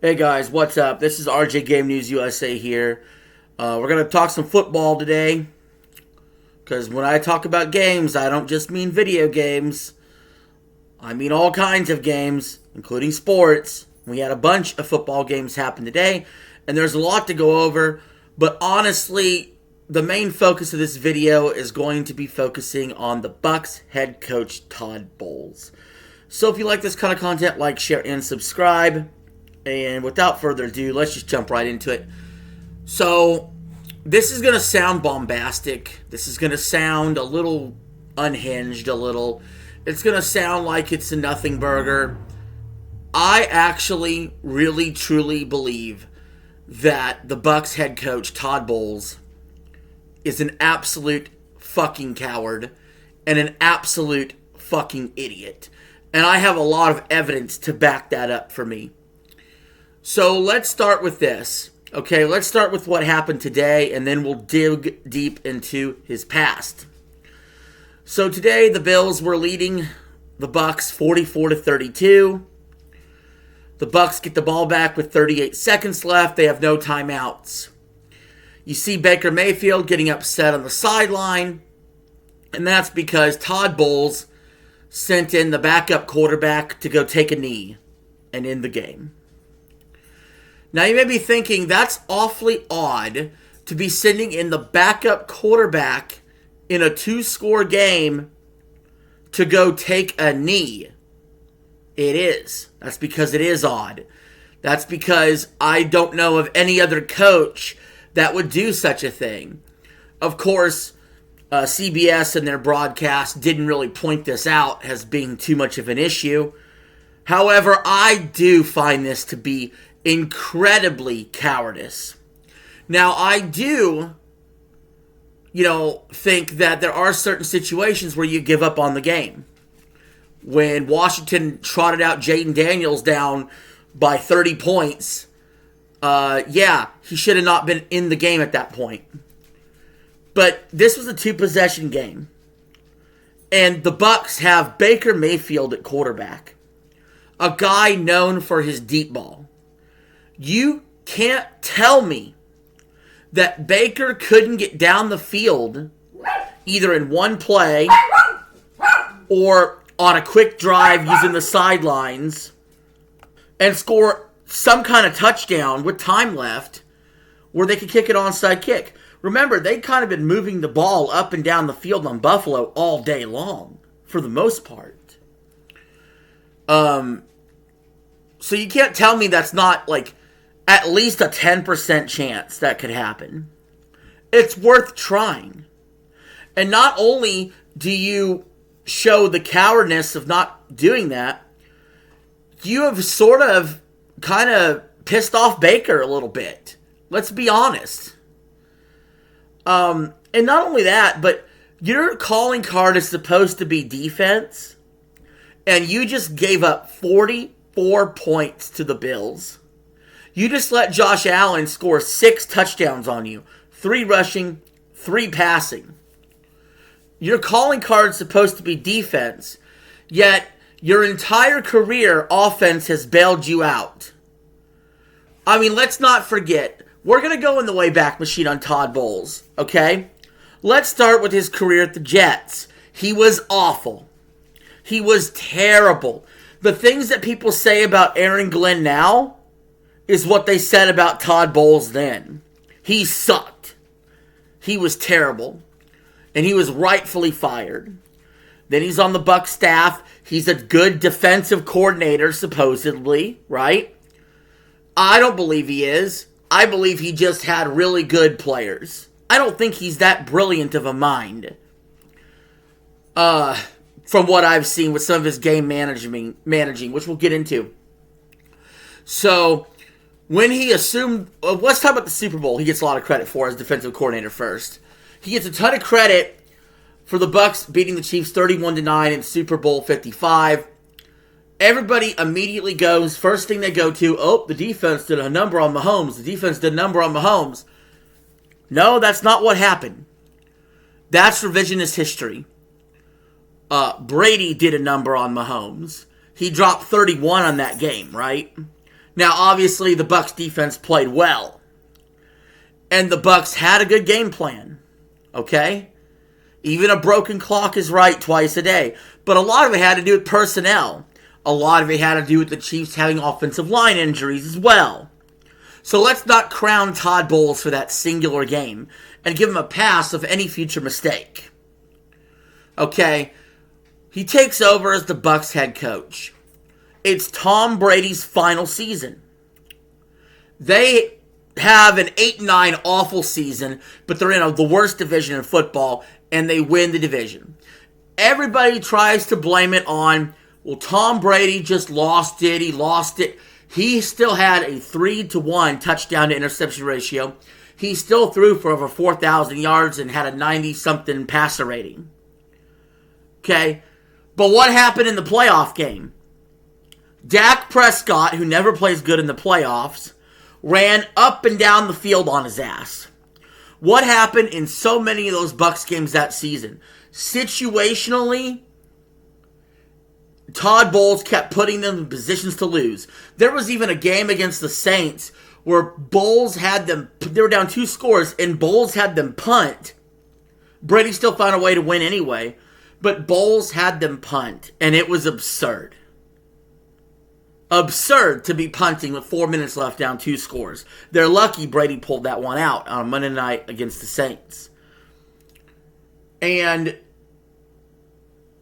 Hey guys, what's up? This is RJ Game News USA here. We're going to talk some football today. Because when I talk about games, I don't just mean video games. I mean all kinds of games, including sports. We had a bunch of football games happen today, and there's a lot to go over. But honestly, the main focus of this video is going to be focusing on the Bucs head coach Todd Bowles. So if you like this kind of content, like, share, and subscribe. And without further ado, let's just jump right into it. So, this is going to sound bombastic. This is going to sound a little unhinged, It's going to sound like it's a nothing burger. I actually really, truly believe that the Bucs head coach, Todd Bowles, is an absolute fucking coward and an absolute fucking idiot. And I have a lot of evidence to back that up for me. So let's start with this. Okay, let's start with what happened today, and then we'll dig deep into his past. So today, the Bills were leading the Bucs 44-32. The Bucs get the ball back with 38 seconds left. They have no timeouts. You see Baker Mayfield getting upset on the sideline, and that's because Todd Bowles sent in the backup quarterback to go take a knee and end the game. Now, you may be thinking, that's awfully odd to be sending in the backup quarterback in a two-score game to go take a knee. It is. That's because it is odd. That's because I don't know of any other coach that would do such a thing. Of course, CBS and their broadcast didn't really point this out as being too much of an issue. However, I do find this to be incredibly cowardice. Now, I do, think that there are certain situations where you give up on the game. When Washington trotted out Jaden Daniels down by 30 points, he should have not been in the game at that point. But this was a two-possession game. And the Bucs have Baker Mayfield at quarterback, a guy known for his deep ball. You can't tell me that Baker couldn't get down the field either in one play or on a quick drive using the sidelines and score some kind of touchdown with time left where they could kick an onside kick. Remember, they'd kind of been moving the ball up and down the field on Buffalo all day long, for the most part. So you can't tell me that's not, at least a 10% chance that could happen. It's worth trying. And not only do you show the cowardice of not doing that, you have sort of kind of pissed off Baker a little bit. Let's be honest. And not only that, but your calling card is supposed to be defense, and you just gave up 44 points to the Bills. You just let Josh Allen score 6 touchdowns on you. 3 rushing, 3 passing. Your calling card is supposed to be defense, yet your entire career offense has bailed you out. I mean, let's not forget, we're going to go in the Wayback Machine on Todd Bowles, okay? Let's start with his career at the Jets. He was awful. He was terrible. The things that people say about Aaron Glenn now is what they said about Todd Bowles then. He sucked. He was terrible. And he was rightfully fired. Then he's on the Bucs staff. He's a good defensive coordinator, supposedly, right? I don't believe he is. I believe he just had really good players. I don't think he's that brilliant of a mind. From what I've seen with some of his game managing, which we'll get into. So, when he assumed, let's talk about the Super Bowl. He gets a lot of credit for as defensive coordinator first. He gets a ton of credit for the Bucs beating the Chiefs 31-9 in Super Bowl 55. Everybody immediately goes, first thing they go to, the defense did a number on Mahomes. The defense did a number on Mahomes. No, that's not what happened. That's revisionist history. Brady did a number on Mahomes. He dropped 31 on that game, right? Now, obviously, the Bucs defense played well. And the Bucs had a good game plan. Okay? Even a broken clock is right twice a day. But a lot of it had to do with personnel. A lot of it had to do with the Chiefs having offensive line injuries as well. So let's not crown Todd Bowles for that singular game and give him a pass of any future mistake. Okay? He takes over as the Bucs head coach. It's Tom Brady's final season. They have an 8-9 awful season, but they're in the worst division in football, and they win the division. Everybody tries to blame it on, well, Tom Brady just lost it. He lost it. He still had a 3-to-1 touchdown to interception ratio. He still threw for over 4,000 yards and had a 90-something passer rating. Okay? But what happened in the playoff game? Dak Prescott, who never plays good in the playoffs, ran up and down the field on his ass. What happened in so many of those Bucs games that season? Situationally, Todd Bowles kept putting them in positions to lose. There was even a game against the Saints where Bowles had them, they were down 2 scores, and Bowles had them punt. Brady still found a way to win anyway, but Bowles had them punt, and it was absurd. Absurd to be punting with 4 minutes left down 2 scores. They're lucky Brady pulled that one out on Monday night against the Saints. And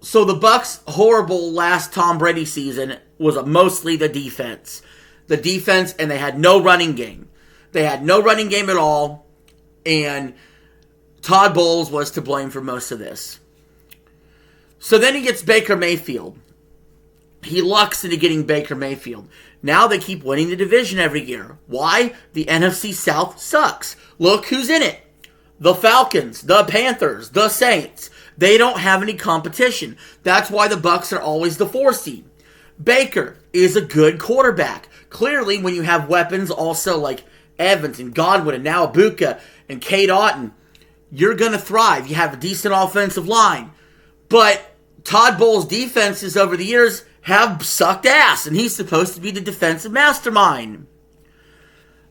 so the Bucs' horrible last Tom Brady season was mostly the defense. The defense, and they had no running game. They had no running game at all, and Todd Bowles was to blame for most of this. So then he gets Baker Mayfield. He lucks into getting Baker Mayfield. Now they keep winning the division every year. Why? The NFC South sucks. Look who's in it. The Falcons, the Panthers, the Saints. They don't have any competition. That's why the Bucs are always the 4 seed. Baker is a good quarterback. Clearly, when you have weapons also like Evans and Godwin and now Ibuka and Cade Otton, you're going to thrive. You have a decent offensive line. But Todd Bowles' defenses over the years have sucked ass, and he's supposed to be the defensive mastermind.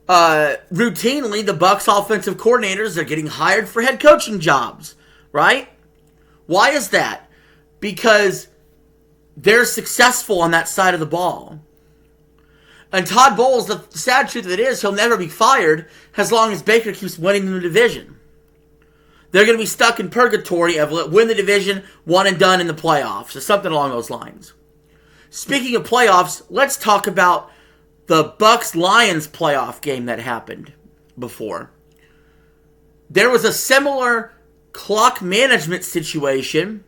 Routinely, the Bucs offensive coordinators are getting hired for head coaching jobs, right? Why is that? Because they're successful on that side of the ball. And Todd Bowles, the sad truth of it is, he'll never be fired as long as Baker keeps winning the division. They're going to be stuck in purgatory of win the division, one and done in the playoffs, or something along those lines. Speaking of playoffs, let's talk about the Bucs-Lions playoff game that happened before. There was a similar clock management situation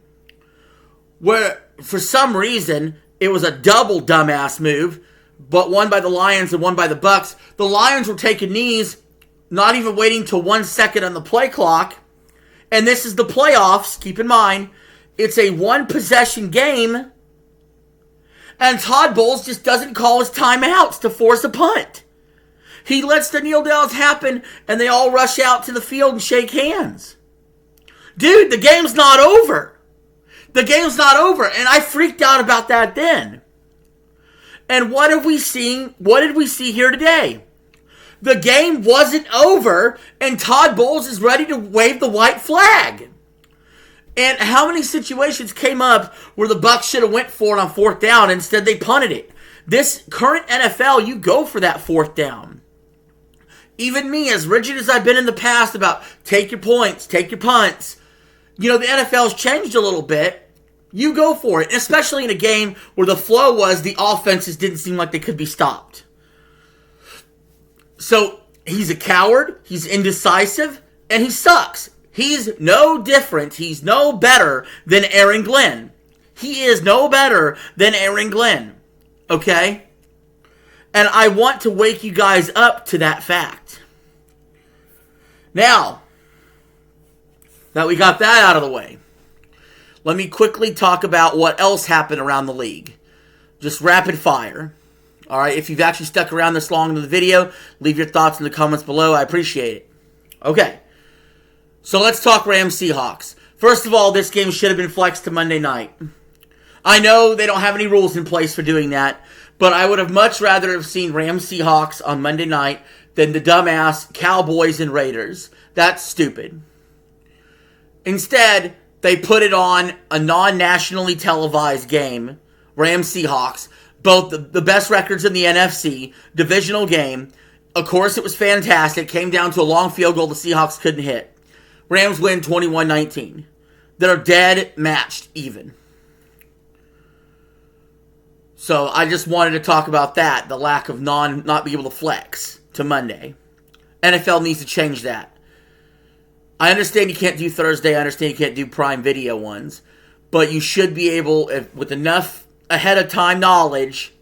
where, for some reason, it was a double dumbass move, but one by the Lions and one by the Bucs. The Lions were taking knees, not even waiting till 1 second on the play clock. And this is the playoffs, keep in mind. It's a 1-possession game. And Todd Bowles just doesn't call his timeouts to force a punt. He lets the kneel downs happen, and they all rush out to the field and shake hands. Dude, the game's not over. The game's not over, and I freaked out about that then. And what have we seen? What did we see here today? The game wasn't over, and Todd Bowles is ready to wave the white flag. And how many situations came up where the Bucs should have went for it on 4th down, instead they punted it? This current NFL, you go for that 4th down. Even me, as rigid as I've been in the past about take your points, take your punts, the NFL's changed a little bit. You go for it, especially in a game where the flow was the offenses didn't seem like they could be stopped. So, he's a coward, he's indecisive, and he sucks. He's no different, he's no better than Aaron Glenn. He is no better than Aaron Glenn. Okay? And I want to wake you guys up to that fact. Now, that we got that out of the way, let me quickly talk about what else happened around the league. Just rapid fire. Alright, if you've actually stuck around this long into the video, leave your thoughts in the comments below. I appreciate it. Okay. So let's talk Rams Seahawks. First of all, this game should have been flexed to Monday night. I know they don't have any rules in place for doing that, But I would have much rather have seen Rams Seahawks on Monday night than the dumbass Cowboys and Raiders. That's stupid. Instead, they put it on a non-nationally televised game, Rams Seahawks, both the best records in the NFC, divisional game. Of course, it was fantastic. Came down to a long field goal the Seahawks couldn't hit. Rams win 21-19. They're dead matched even. So I just wanted to talk about that, the lack of not being able to flex to Monday. NFL needs to change that. I understand you can't do Thursday. I understand you can't do Prime Video ones. But you should be able, with enough ahead of time knowledge,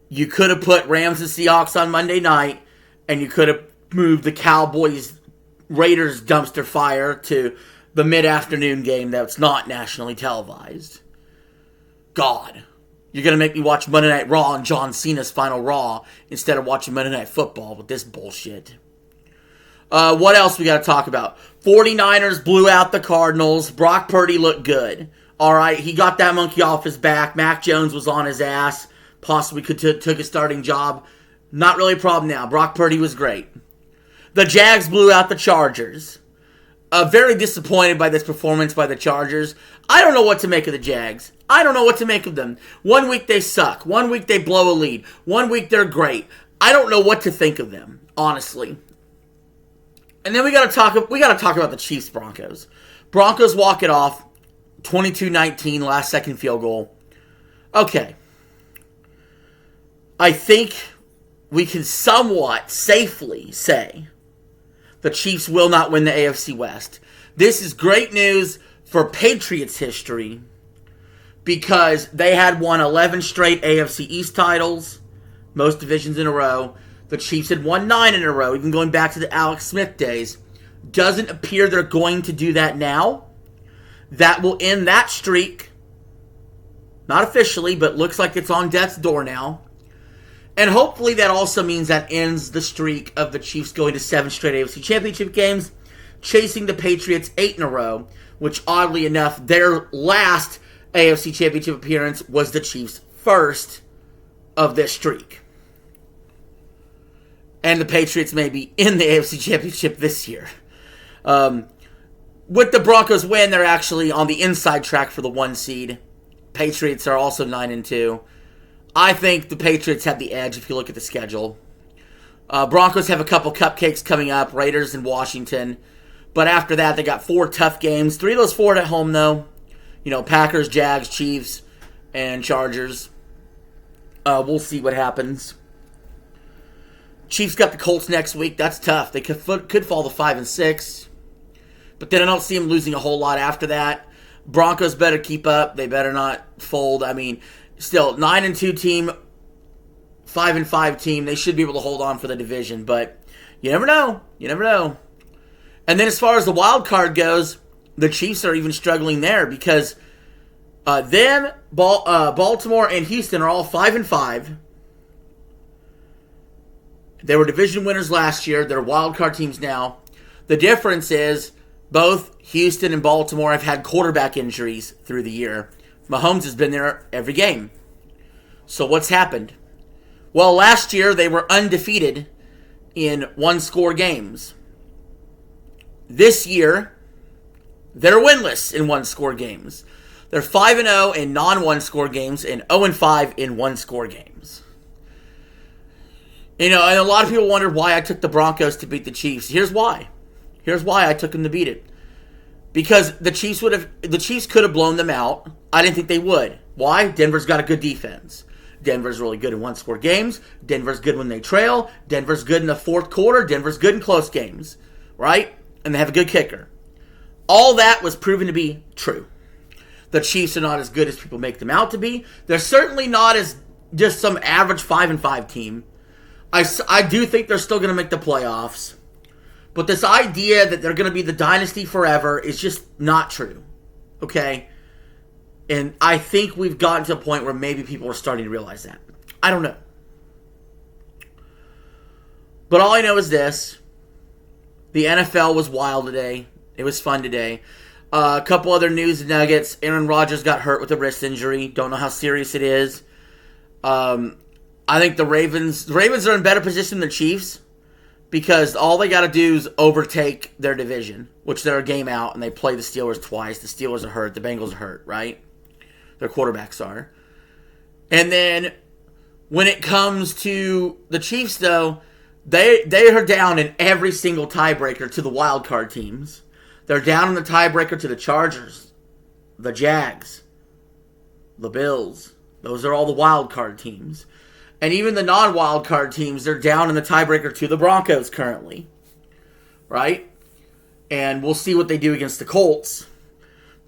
you could have put Rams and Seahawks on Monday night, and you could have moved the Cowboys-Raiders dumpster fire to the mid-afternoon game that's not nationally televised. God. You're going to make me watch Monday Night Raw and John Cena's Final Raw instead of watching Monday Night Football with this bullshit. What else we got to talk about? 49ers blew out the Cardinals. Brock Purdy looked good. All right, he got that monkey off his back. Mac Jones was on his ass. Possibly took a starting job. Not really a problem now. Brock Purdy was great. The Jags blew out the Chargers. Very disappointed by this performance by the Chargers. I don't know what to make of the Jags. I don't know what to make of them. 1 week they suck. 1 week they blow a lead. 1 week they're great. I don't know what to think of them, honestly. And then we got to talk about the Chiefs Broncos. Broncos walk it off, 22-19, last second field goal. Okay. I think we can somewhat safely say the Chiefs will not win the AFC West. This is great news for Patriots history because they had won 11 straight AFC East titles, most divisions in a row. The Chiefs had won 9 in a row, even going back to the Alex Smith days. Doesn't appear they're going to do that now. That will end that streak. Not officially, but looks like it's on death's door now. And hopefully that also means that ends the streak of the Chiefs going to 7 straight AFC Championship games, chasing the Patriots 8 in a row, which oddly enough, their last AFC Championship appearance was the Chiefs' first of this streak. And the Patriots may be in the AFC Championship this year. With the Broncos win, they're actually on the inside track for the 1 seed. Patriots are also 9-2. I think the Patriots have the edge if you look at the schedule. Broncos have a couple cupcakes coming up, Raiders and Washington. But after that, they got 4 tough games. 3 of those 4 at home, though. Packers, Jags, Chiefs, and Chargers. We'll see what happens. Chiefs got the Colts next week. That's tough. They could fall to 5-6. But then I don't see them losing a whole lot after that. Broncos better keep up. They better not fold. I mean, still, 9-2 team, 5-5 team. They should be able to hold on for the division. But you never know. You never know. And then as far as the wild card goes, the Chiefs are even struggling there because Baltimore and Houston are all 5-5. They were division winners last year. They're wild card teams now. The difference is both Houston and Baltimore have had quarterback injuries through the year. Mahomes has been there every game. So what's happened? Well, last year they were undefeated in one-score games. This year, they're winless in one-score games. They're 5-0 in non-one-score games and 0-5 in one-score games. And a lot of people wondered why I took the Broncos to beat the Chiefs. Here's why. Here's why I took them to beat it. Because the Chiefs could have blown them out. I didn't think they would. Why? Denver's got a good defense. Denver's really good in one-score games. Denver's good when they trail. Denver's good in the fourth quarter. Denver's good in close games. Right? And they have a good kicker. All that was proven to be true. The Chiefs are not as good as people make them out to be. They're certainly not as just some average 5-5 team. I do think they're still going to make the playoffs. But this idea that they're going to be the dynasty forever is just not true. Okay? And I think we've gotten to a point where maybe people are starting to realize that. I don't know. But all I know is this. The NFL was wild today. It was fun today. A couple other news nuggets. Aaron Rodgers got hurt with a wrist injury. Don't know how serious it is. I think the Ravens are in better position than the Chiefs because all they got to do is overtake their division, which they're a game out, and they play the Steelers twice. The Steelers are hurt. The Bengals are hurt, right? Their quarterbacks are. And then when it comes to the Chiefs, though, they are down in every single tiebreaker to the wild card teams. They're down in the tiebreaker to the Chargers, the Jags, the Bills. Those are all the wild card teams. And even the non-wild card teams, they're down in the tiebreaker to the Broncos currently. Right? And we'll see what they do against the Colts.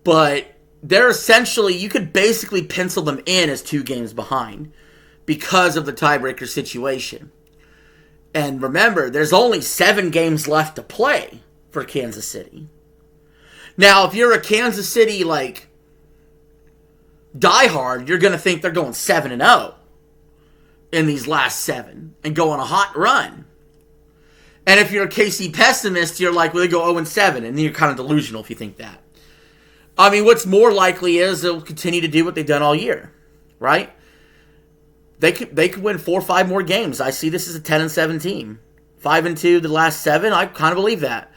But they're essentially, you could basically pencil them in as 2 games behind because of the tiebreaker situation. And remember, there's only 7 games left to play for Kansas City. Now, if you're a Kansas City, diehard, you're going to think they're going 7-0 in these last 7 and go on a hot run. And if you're a KC pessimist, you're like, well, they go 0-7, and then you're kind of delusional if you think that. I mean, what's more likely is they'll continue to do what they've done all year, right? They could win 4 or 5 more games. I see this as a 10-7 team. 5-2 the last 7, I kind of believe that.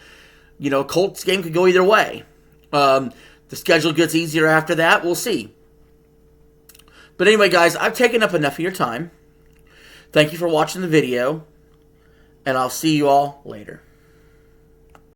Colts game could go either way. The schedule gets easier after that. We'll see. But anyway, guys, I've taken up enough of your time. Thank you for watching the video, and I'll see you all later.